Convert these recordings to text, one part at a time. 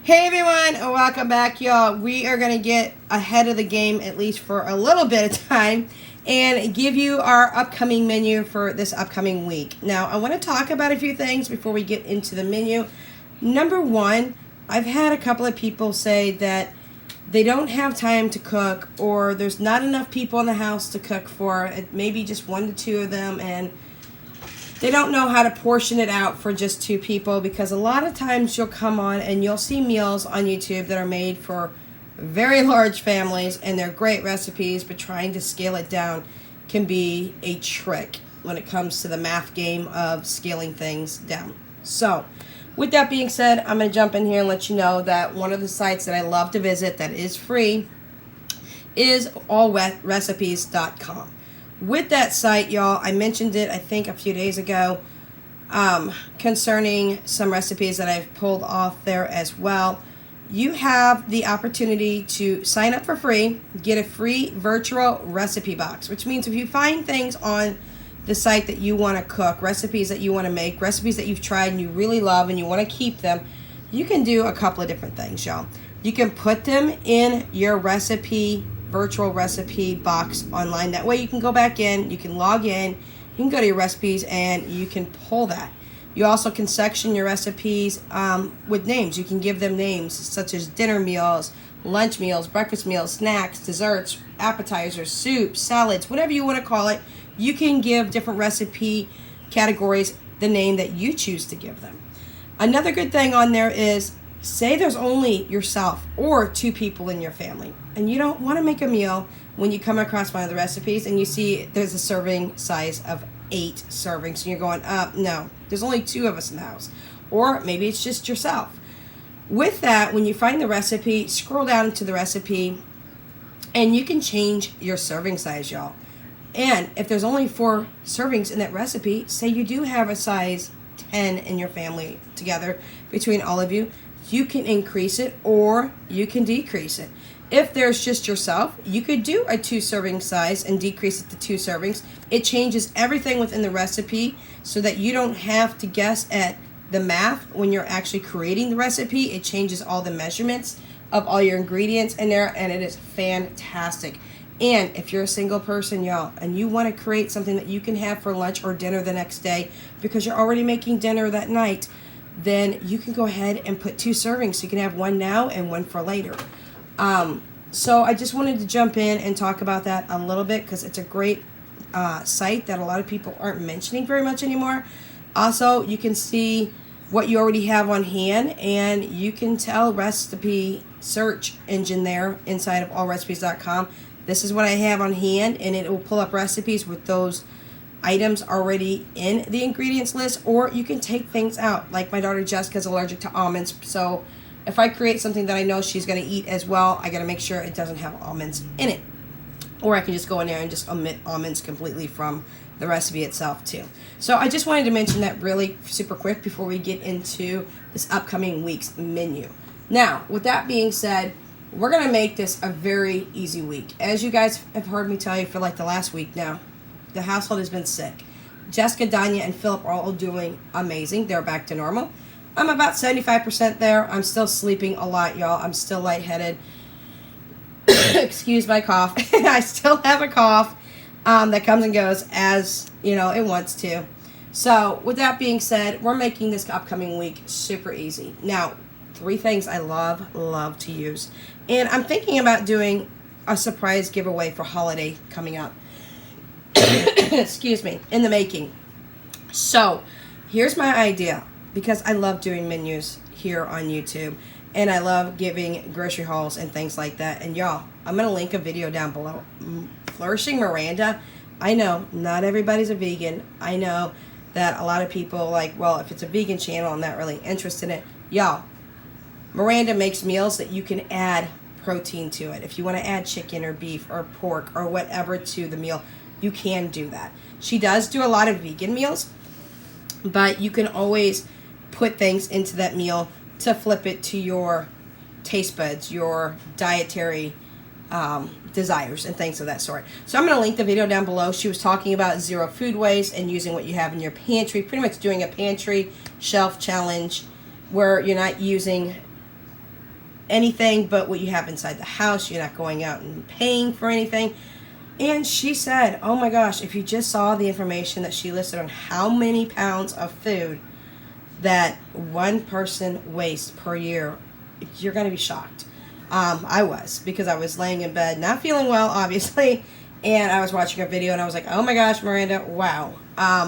Hey everyone, and welcome back, y'all. We are going to get ahead of the game, at least for a little bit of time, and give you our upcoming menu for this upcoming week. Now, I want to talk about a few things before we get into the menu. Number one, I've had a couple of people say that they don't have time to cook, or there's not enough people in the house to cook for, maybe just 1 to 2 of them, and they don't know how to portion it out for just 2 people, because a lot of times you'll come on and you'll see meals on YouTube that are made for very large families, and they're great recipes, but trying to scale it down can be a trick when it comes to the math game of scaling things down. So, with that being said, I'm going to jump in here and let you know that one of the sites that I love to visit that is free is allrecipes.com. With that site, y'all, I mentioned it, I think, a few days ago, concerning some recipes that I've pulled off there as well. You have the opportunity to sign up for free, get a free virtual recipe box, which means if you find things on the site that you want to cook, recipes that you want to make, recipes that you've tried and you really love and you want to keep them, you can do a couple of different things, y'all. You can put them in your virtual recipe box online. That way you can go back in, you can log in, you can go to your recipes and you can pull that. You also can section your recipes with names. You can give them names such as dinner meals, lunch meals, breakfast meals, snacks, desserts, appetizers, soups, salads, whatever you want to call it. You can give different recipe categories the name that you choose to give them. Another good thing on there is, say there's only yourself or 2 people in your family, and you don't want to make a meal when you come across one of the recipes and you see there's a serving size of 8 servings, and you're going, no, there's only 2 of us in the house. Or maybe it's just yourself. With that, when you find the recipe, scroll down to the recipe, and you can change your serving size, y'all. And if there's only 4 servings in that recipe, say you do have a size 10 in your family together between all of you, you can increase it or you can decrease it. If there's just yourself, you could do a 2 serving size and decrease it to 2 servings. It changes everything within the recipe so that you don't have to guess at the math when you're actually creating the recipe. It changes all the measurements of all your ingredients in there, and it is fantastic. And if you're a single person, y'all, and you want to create something that you can have for lunch or dinner the next day because you're already making dinner that night, then you can go ahead and put 2 servings. So you can have one now and one for later. So I just wanted to jump in and talk about that a little bit because it's a great site that a lot of people aren't mentioning very much anymore. Also, you can see what you already have on hand, and you can tell recipe search engine there inside of allrecipes.com. This is what I have on hand, and it will pull up recipes with those items already in the ingredients list, or you can take things out. Like my daughter Jessica's allergic to almonds, so if I create something that I know she's going to eat as well, I got to make sure it doesn't have almonds in it. Or I can just go in there and just omit almonds completely from the recipe itself too. So I just wanted to mention that really super quick before we get into this upcoming week's menu. Now, with that being said, we're going to make this a very easy week. As you guys have heard me tell you for like the last week now, the household has been sick. Jessica, Danya, and Philip are all doing amazing. They're back to normal. I'm about 75% there. I'm still sleeping a lot, y'all. I'm still lightheaded. Excuse my cough. I still have a cough that comes and goes as, it wants to. So, with that being said, we're making this upcoming week super easy. Now, 3 things I love to use. And I'm thinking about doing a surprise giveaway for holiday coming up. Excuse me, in the making. So, here's my idea, because I love doing menus here on YouTube, and I love giving grocery hauls and things like that. And y'all, I'm going to link a video down below. Flourishing Miiranda. I know not everybody's a vegan. I know that a lot of people like, well, if it's a vegan channel, I'm not really interested in it. Y'all, Miranda makes meals that you can add protein to it. If you want to add chicken or beef or pork or whatever to the meal, you can do that. She does do a lot of vegan meals, but you can always put things into that meal to flip it to your taste buds, your dietary desires and things of that sort. So I'm going to link the video down below. She was talking about 0 food waste and using what you have in your pantry, pretty much doing a pantry shelf challenge where you're not using anything but what you have inside the house. You're not going out and paying for anything. And she said, oh my gosh, if you just saw the information that she listed on how many pounds of food that one person wastes per year, you're going to be shocked. I was, because I was laying in bed, not feeling well, obviously, and I was watching a video, and I was like, oh my gosh, Miranda, wow.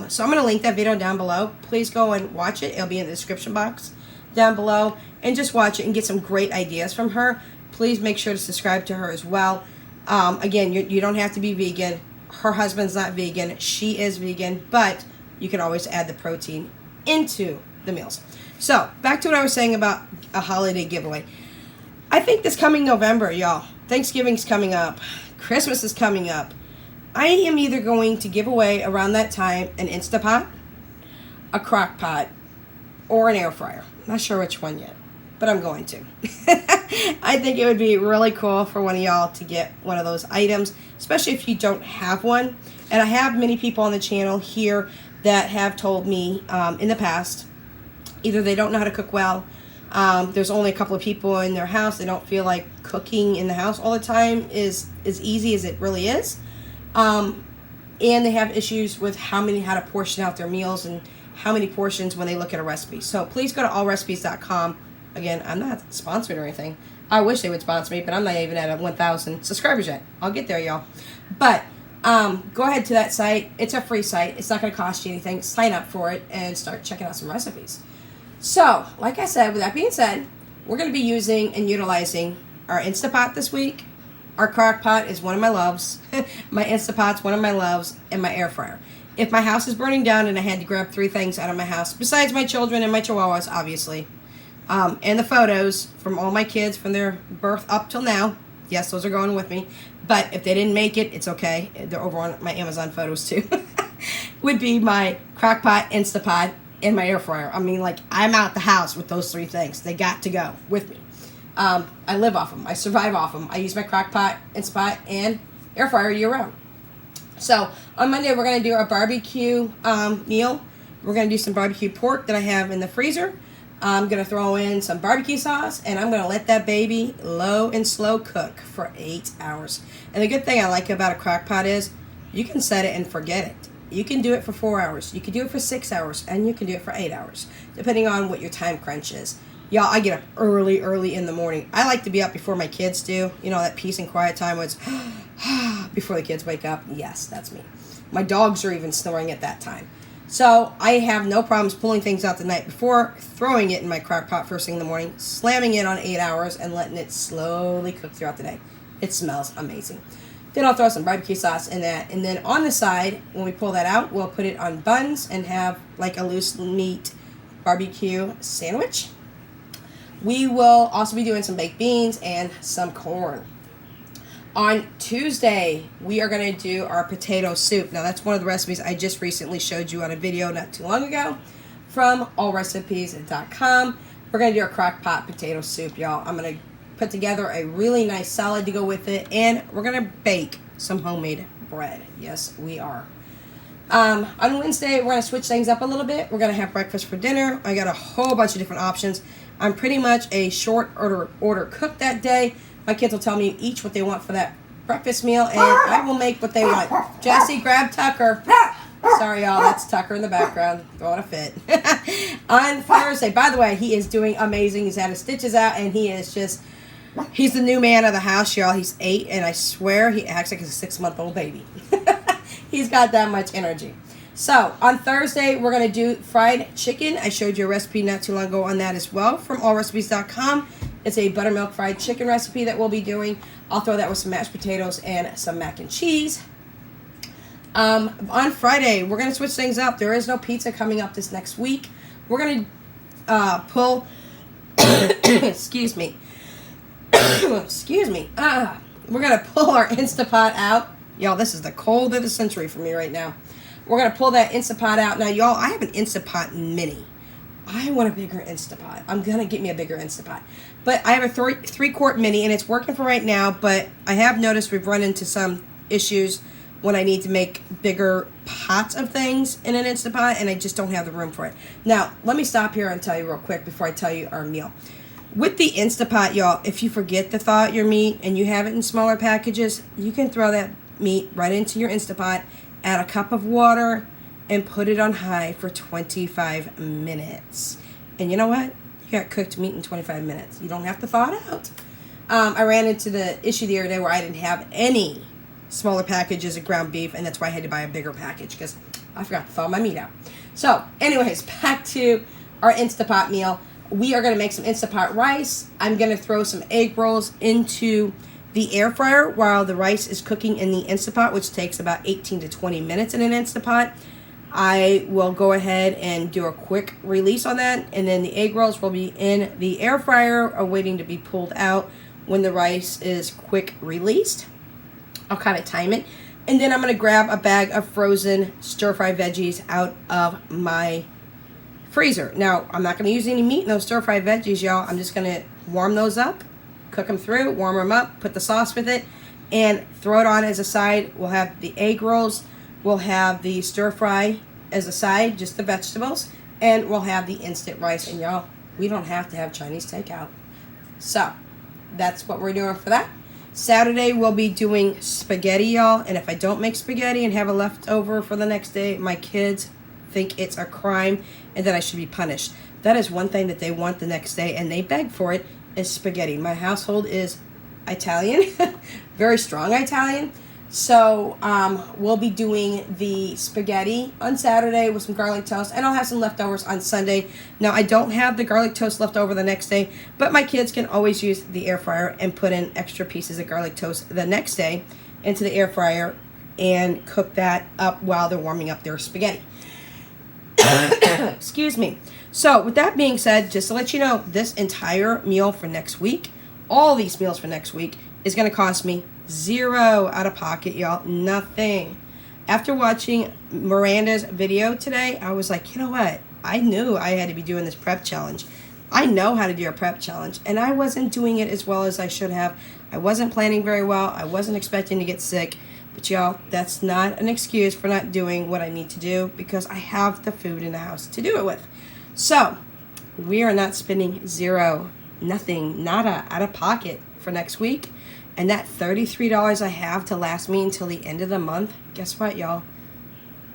So I'm going to link that video down below. Please go and watch it. It'll be in the description box down below, and just watch it and get some great ideas from her. Please make sure to subscribe to her as well. Again, you don't have to be vegan. Her husband's not vegan. She is vegan, but you can always add the protein into the meals. So, back to what I was saying about a holiday giveaway. I think this coming November, y'all, Thanksgiving's coming up. Christmas is coming up. I am either going to give away around that time an Instapot, a Crockpot, or an air fryer. Not sure which one yet, but I'm going to. I think it would be really cool for one of y'all to get one of those items, especially if you don't have one. And I have many people on the channel here that have told me in the past, either they don't know how to cook well, there's only a couple of people in their house, they don't feel like cooking in the house all the time is as easy as it really is, and they have issues with how to portion out their meals and how many portions when they look at a recipe. So please go to allrecipes.com. Again, I'm not sponsored or anything. I wish they would sponsor me, but I'm not even at 1,000 subscribers yet. I'll get there, y'all. But go ahead to that site. It's a free site. It's not going to cost you anything. Sign up for it and start checking out some recipes. So, like I said, with that being said, we're going to be using and utilizing our Instapot this week. Our Crockpot is one of my loves. My Instapot's one of my loves, and my air fryer. If my house is burning down and I had to grab 3 things out of my house, besides my children and my chihuahuas, obviously, and the photos from all my kids from their birth up till now, yes, those are going with me, but if they didn't make it, it's okay. They're over on my Amazon photos too. Would be my Crockpot, Instapot, and my air fryer. I mean, like, I'm out the house with those 3 things. They got to go with me. I live off them. I survive off them. I use my Crockpot, Instapot, and air fryer year round. So, on Monday, we're going to do our barbecue meal. We're going to do some barbecue pork that I have in the freezer. I'm going to throw in some barbecue sauce, and I'm going to let that baby low and slow cook for 8 hours. And the good thing I like about a Crockpot is you can set it and forget it. You can do it for 4 hours. You can do it for 6 hours, and you can do it for 8 hours, depending on what your time crunch is. Y'all, I get up early in the morning. I like to be up before my kids do. You know, that peace and quiet time where it's before the kids wake up. Yes, that's me. My dogs are even snoring at that time. So I have no problems pulling things out the night before, throwing it in my Crockpot first thing in the morning, slamming it on 8 hours, and letting it slowly cook throughout the day. It smells amazing. Then I'll throw some barbecue sauce in that. And then on the side, when we pull that out, we'll put it on buns and have like a loose meat barbecue sandwich. We will also be doing some baked beans and some corn. On Tuesday, we are going to do our potato soup. Now, that's one of the recipes I just recently showed you on a video not too long ago from allrecipes.com. We're going to do a crock-pot potato soup, y'all. I'm going to put together a really nice salad to go with it, and we're going to bake some homemade bread. Yes, we are. On Wednesday, we're going to switch things up a little bit. We're going to have breakfast for dinner. I got a whole bunch of different options. I'm pretty much a short order cook that day. My kids will tell me each what they want for that breakfast meal, and I will make what they want. Jesse, grab Tucker. Sorry, y'all. That's Tucker in the background. Throwing a fit. On Thursday, by the way, he is doing amazing. He's had his stitches out, and he's the new man of the house, y'all. He's 8, and I swear he acts like he's a 6-month-old baby. He's got that much energy. So, on Thursday, we're going to do fried chicken. I showed you a recipe not too long ago on that as well from allrecipes.com. It's a buttermilk fried chicken recipe that we'll be doing. I'll throw that with some mashed potatoes and some mac and cheese. On Friday, we're going to switch things up. There is no pizza coming up this next week. We're going to pull... excuse me. Excuse me. We're going to pull our Instapot out. Y'all, this is the cold of the century for me right now. We're going to pull that Instapot out. Now, y'all, I have an Instapot Mini. I want a bigger Instapot. I'm going to get me a bigger Instapot. But I have a 3-quart Mini, and it's working for right now. But I have noticed we've run into some issues when I need to make bigger pots of things in an Instapot, and I just don't have the room for it. Now, let me stop here and tell you real quick before I tell you our meal. With the Instapot, y'all, if you forget to thaw out your meat and you have it in smaller packages, you can throw that meat right into your Instapot, add a cup of water, and put it on high for 25 minutes. And you know what? You got cooked meat in 25 minutes. You don't have to thaw it out. I ran into the issue the other day where I didn't have any smaller packages of ground beef, and that's why I had to buy a bigger package because I forgot to thaw my meat out. So, anyways, back to our Instapot meal. We are going to make some Instapot rice. I'm going to throw some egg rolls into the air fryer while the rice is cooking in the Instapot, which takes about 18 to 20 minutes in an Instapot. I will go ahead and do a quick release on that, and then the egg rolls will be in the air fryer awaiting to be pulled out when the rice is quick released. I'll kind of time it. And then I'm going to grab a bag of frozen stir-fry veggies out of my freezer. Now, I'm not going to use any meat in those stir-fry veggies, y'all. I'm just going to warm those up, cook them through, warm them up, put the sauce with it, and throw it on as a side. We'll have the egg rolls. We'll have the stir-fry as a side, just the vegetables. And we'll have the instant rice. And y'all, we don't have to have Chinese takeout. So, that's what we're doing for that. Saturday, we'll be doing spaghetti, y'all. And if I don't make spaghetti and have a leftover for the next day, my kids think it's a crime and that I should be punished. That is one thing that they want the next day, and they beg for it, is spaghetti. My household is Italian, very strong Italian. So we'll be doing the spaghetti on Saturday with some garlic toast, and I'll have some leftovers on Sunday. Now, I don't have the garlic toast left over the next day, but my kids can always use the air fryer and put in extra pieces of garlic toast the next day into the air fryer and cook that up while they're warming up their spaghetti. Excuse me. So, with that being said, just to let you know, this entire meal for next week, all these meals for next week, is going to cost me $0 out of pocket, y'all. Nothing. After watching Miranda's video today, I was like, you know what? I knew I had to be doing this prep challenge. I know how to do a prep challenge, and I wasn't doing it as well as I should have. I wasn't planning very well. I wasn't expecting to get sick. But y'all, that's not an excuse for not doing what I need to do because I have the food in the house to do it with. So, we are not spending $0, nothing, nada out of pocket for next week. And that $33 I have to last me until the end of the month, guess what, y'all?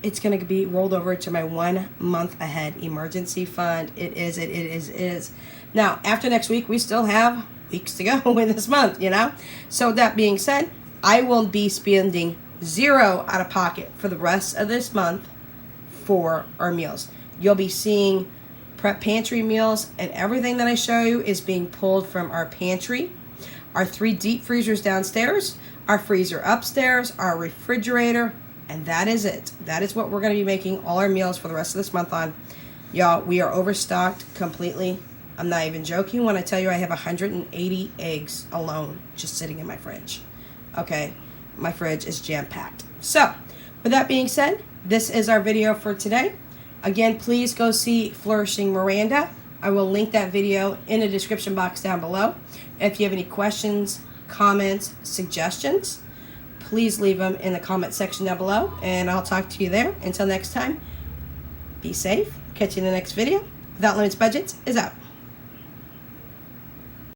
It's going to be rolled over to my 1 month ahead emergency fund. It is. Now, after next week, we still have weeks to go in this month, you know? So, that being said, I will be spending $0 out of pocket for the rest of this month for our meals. You'll be seeing prep pantry meals, and everything that I show you is being pulled from our pantry, our 3 deep freezers downstairs, our freezer upstairs, our refrigerator, and that is it. That is what we're going to be making all our meals for the rest of this month on. Y'all, we are overstocked completely. I'm not even joking when I tell you I have 180 eggs alone just sitting in my fridge. Okay, my fridge is jam-packed. So, with that being said, this is our video for today. Again, please go see Flourishing Miiranda. I will link that video in the description box down below. If you have any questions, comments, suggestions, please leave them in the comment section down below, and I'll talk to you there. Until next time, be safe. Catch you in the next video. Without Limits Budgets is out.